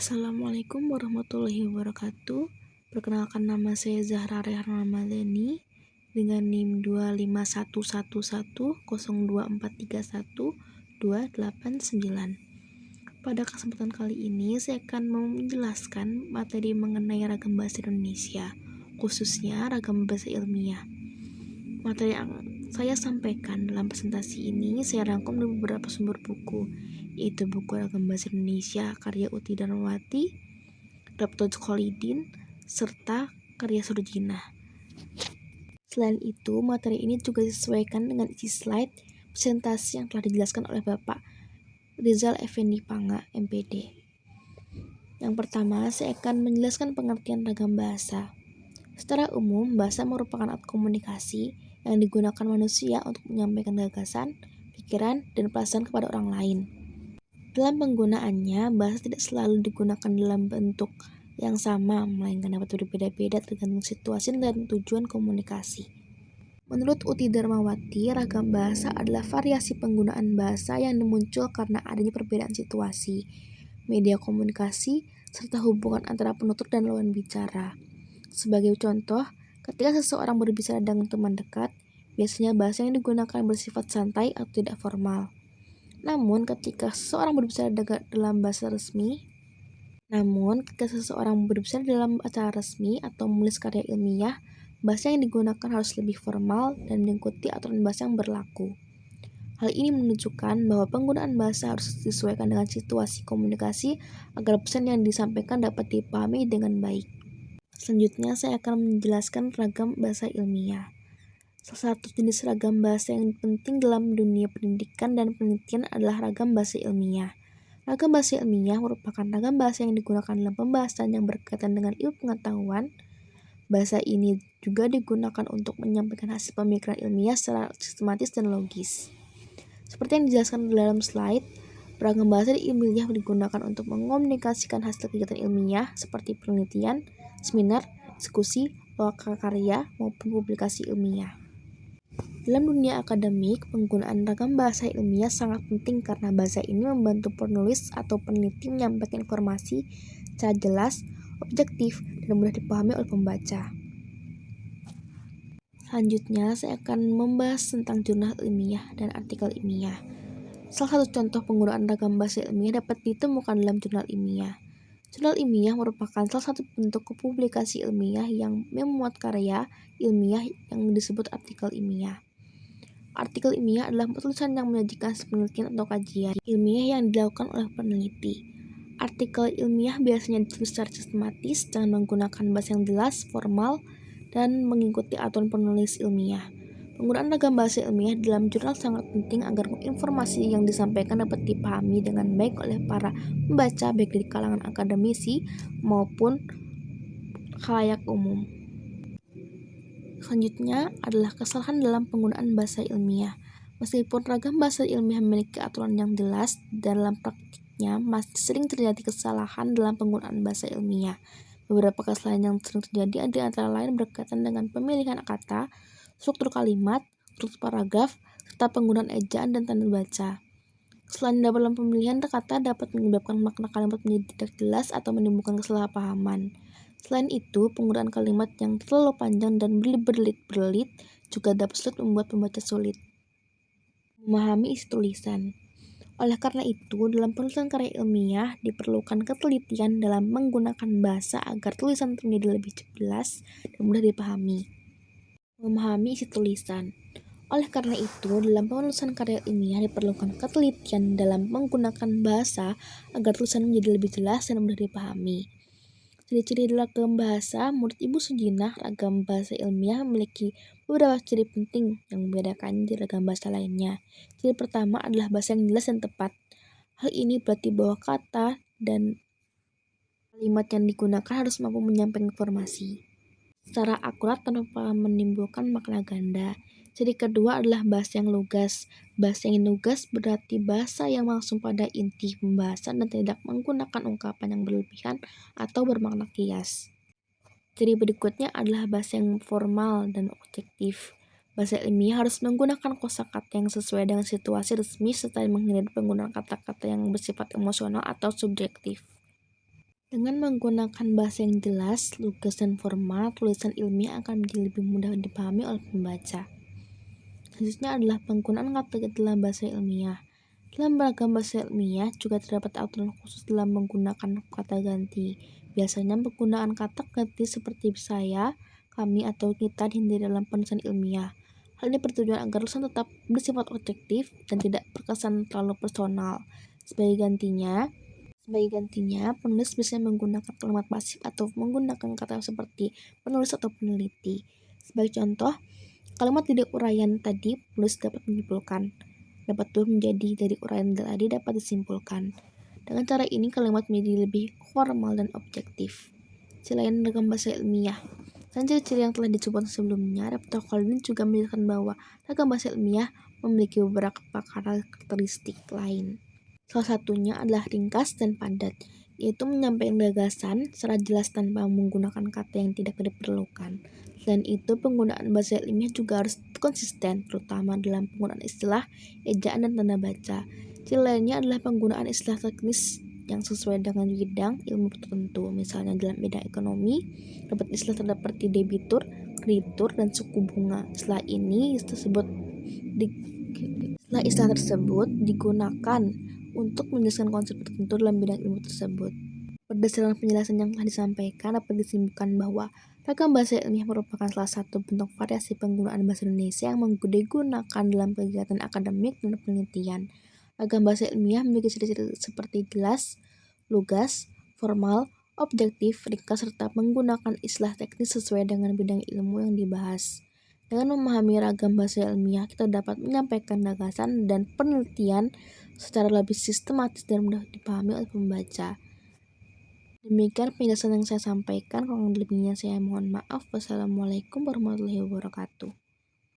Assalamualaikum warahmatullahi wabarakatuh. Perkenalkan, nama saya Zahra Rehan Ramadhani dengan NIM 2511102431289. Pada kesempatan kali ini saya akan menjelaskan materi mengenai ragam bahasa Indonesia, khususnya ragam bahasa ilmiah. Materi yang saya sampaikan dalam presentasi ini saya rangkum dari beberapa sumber buku, yaitu buku Ragam Bahasa Indonesia karya Uti Darmawati, Dr. Khalidin, serta karya Surjina. Selain itu, materi ini juga disesuaikan dengan isi slide presentasi yang telah dijelaskan oleh Bapak Rizal Effendi Panga, MPD. Yang pertama, saya akan menjelaskan pengertian ragam bahasa. Secara umum, bahasa merupakan alat komunikasi yang digunakan manusia untuk menyampaikan gagasan, pikiran, dan perasaan kepada orang lain. Dalam penggunaannya, bahasa tidak selalu digunakan dalam bentuk yang sama, melainkan dapat berbeda-beda tergantung situasi dan tujuan komunikasi. Menurut Uti Darmawati, ragam bahasa adalah variasi penggunaan bahasa yang muncul karena adanya perbedaan situasi, media komunikasi, serta hubungan antara penutur dan lawan bicara. Sebagai contoh, ketika seseorang berbicara dengan teman dekat, biasanya bahasa yang digunakan bersifat santai atau tidak formal. Namun, ketika seseorang berbicara dalam acara resmi atau menulis karya ilmiah, bahasa yang digunakan harus lebih formal dan mengikuti aturan bahasa yang berlaku. Hal ini menunjukkan bahwa penggunaan bahasa harus disesuaikan dengan situasi komunikasi agar pesan yang disampaikan dapat dipahami dengan baik. Selanjutnya, saya akan menjelaskan ragam bahasa ilmiah. Salah satu jenis ragam bahasa yang penting dalam dunia pendidikan dan penelitian adalah ragam bahasa ilmiah. Ragam bahasa ilmiah merupakan ragam bahasa yang digunakan dalam pembahasan yang berkaitan dengan ilmu pengetahuan. Bahasa ini juga digunakan untuk menyampaikan hasil pemikiran ilmiah secara sistematis dan logis. Seperti yang dijelaskan dalam slide, ragam bahasa ilmiah digunakan untuk mengomunikasikan hasil kegiatan ilmiah seperti penelitian, seminar, diskusi, karya, maupun publikasi ilmiah. Dalam dunia akademik, penggunaan ragam bahasa ilmiah sangat penting karena bahasa ini membantu penulis atau peneliti menyampaikan informasi secara jelas, objektif, dan mudah dipahami oleh pembaca. Selanjutnya, saya akan membahas tentang jurnal ilmiah dan artikel ilmiah. Salah satu contoh penggunaan ragam bahasa ilmiah dapat ditemukan dalam jurnal ilmiah. Jurnal ilmiah merupakan salah satu bentuk publikasi ilmiah yang memuat karya ilmiah yang disebut artikel ilmiah. Artikel ilmiah adalah tulisan yang menyajikan hasil penelitian atau kajian ilmiah yang dilakukan oleh peneliti. Artikel ilmiah biasanya ditulis secara sistematis dengan menggunakan bahasa yang jelas, formal, dan mengikuti aturan penulis ilmiah. Penggunaan ragam bahasa ilmiah dalam jurnal sangat penting agar informasi yang disampaikan dapat dipahami dengan baik oleh para pembaca, baik dari kalangan akademisi maupun khalayak umum. Selanjutnya adalah kesalahan dalam penggunaan bahasa ilmiah. Meskipun ragam bahasa ilmiah memiliki aturan yang jelas, dalam praktiknya masih sering terjadi kesalahan dalam penggunaan bahasa ilmiah. Beberapa kesalahan yang sering terjadi antara lain berkaitan dengan pemilihan kata, struktur kalimat, struktur paragraf, serta penggunaan ejaan dan tanda baca. Kesalahan dalam pemilihan kata dapat menyebabkan makna kalimat menjadi tidak jelas atau menimbulkan kesalahpahaman. Selain itu, penggunaan kalimat yang terlalu panjang dan berbelit-belit juga dapat sulit membuat pembaca sulit memahami isi tulisan. Oleh karena itu, dalam penulisan karya ilmiah diperlukan ketelitian dalam menggunakan bahasa agar tulisan menjadi lebih jelas dan mudah dipahami. Memahami isi tulisan. Oleh karena itu, dalam penulisan karya ilmiah diperlukan ketelitian dalam menggunakan bahasa agar tulisan menjadi lebih jelas dan mudah dipahami. Ciri-ciri ragam bahasa menurut Ibu Sujinah, ragam bahasa ilmiah memiliki beberapa ciri penting yang membedakan dari ragam bahasa lainnya. Ciri pertama adalah bahasa yang jelas dan tepat. Hal ini berarti bahwa kata dan kalimat yang digunakan harus mampu menyampaikan informasi secara akurat tanpa menimbulkan makna ganda. Ciri kedua adalah bahasa yang lugas. Bahasa yang lugas berarti bahasa yang langsung pada inti pembahasan dan tidak menggunakan ungkapan yang berlebihan atau bermakna kias. Ciri berikutnya adalah bahasa yang formal dan objektif. Bahasa ilmiah harus menggunakan kosakata yang sesuai dengan situasi resmi serta menghindari penggunaan kata-kata yang bersifat emosional atau subjektif. Dengan menggunakan bahasa yang jelas, lugas, dan formal, tulisan ilmiah akan menjadi lebih mudah dipahami oleh pembaca. Selanjutnya adalah penggunaan kata dalam bahasa ilmiah. Dalam beragam bahasa ilmiah juga terdapat aturan khusus dalam menggunakan kata ganti. Biasanya penggunaan kata ganti seperti saya, kami, atau kita dihindari dalam penulisan ilmiah. Hal ini bertujuan agar tulisan tetap bersifat objektif dan tidak terkesan terlalu personal. Sebagai gantinya, penulis bisa menggunakan kalimat pasif atau menggunakan kata seperti penulis atau peneliti. Sebagai contoh, kalimat dari uraian tadi penulis dapat menyimpulkan, dapat tuh menjadi dari uraian tadi dapat disimpulkan. Dengan cara ini kalimat menjadi lebih formal dan objektif. Selain ragam bahasa ilmiah, dan ciri-ciri yang telah disebut sebelumnya, Dr. Colvin juga menjelaskan bahwa ragam bahasa ilmiah memiliki beberapa karakteristik lain. Salah satunya adalah ringkas dan padat, yaitu menyampaikan gagasan secara jelas tanpa menggunakan kata yang tidak diperlukan. Selain itu, penggunaan bahasa ilmiah juga harus konsisten, terutama dalam penggunaan istilah, ejaan, dan tanda baca. Ciri lainnya adalah penggunaan istilah teknis yang sesuai dengan bidang ilmu tertentu. Misalnya dalam bidang ekonomi, dapat istilah seperti debitur, kreditur, dan suku bunga. Setelah istilah tersebut digunakan untuk menjelaskan konsep tertentu dalam bidang ilmu tersebut. Berdasarkan penjelasan yang telah disampaikan, dapat disimpulkan bahwa ragam bahasa ilmiah merupakan salah satu bentuk variasi penggunaan bahasa Indonesia yang digunakan dalam kegiatan akademik dan penelitian. Ragam bahasa ilmiah memiliki ciri-ciri seperti jelas, lugas, formal, objektif, ringkas, serta menggunakan istilah teknis sesuai dengan bidang ilmu yang dibahas. Dengan memahami ragam bahasa ilmiah, kita dapat menyampaikan gagasan dan penelitian secara lebih sistematis dan mudah dipahami oleh pembaca. Demikian penjelasan yang saya sampaikan, kurang lebihnya saya mohon maaf. Wassalamualaikum warahmatullahi wabarakatuh.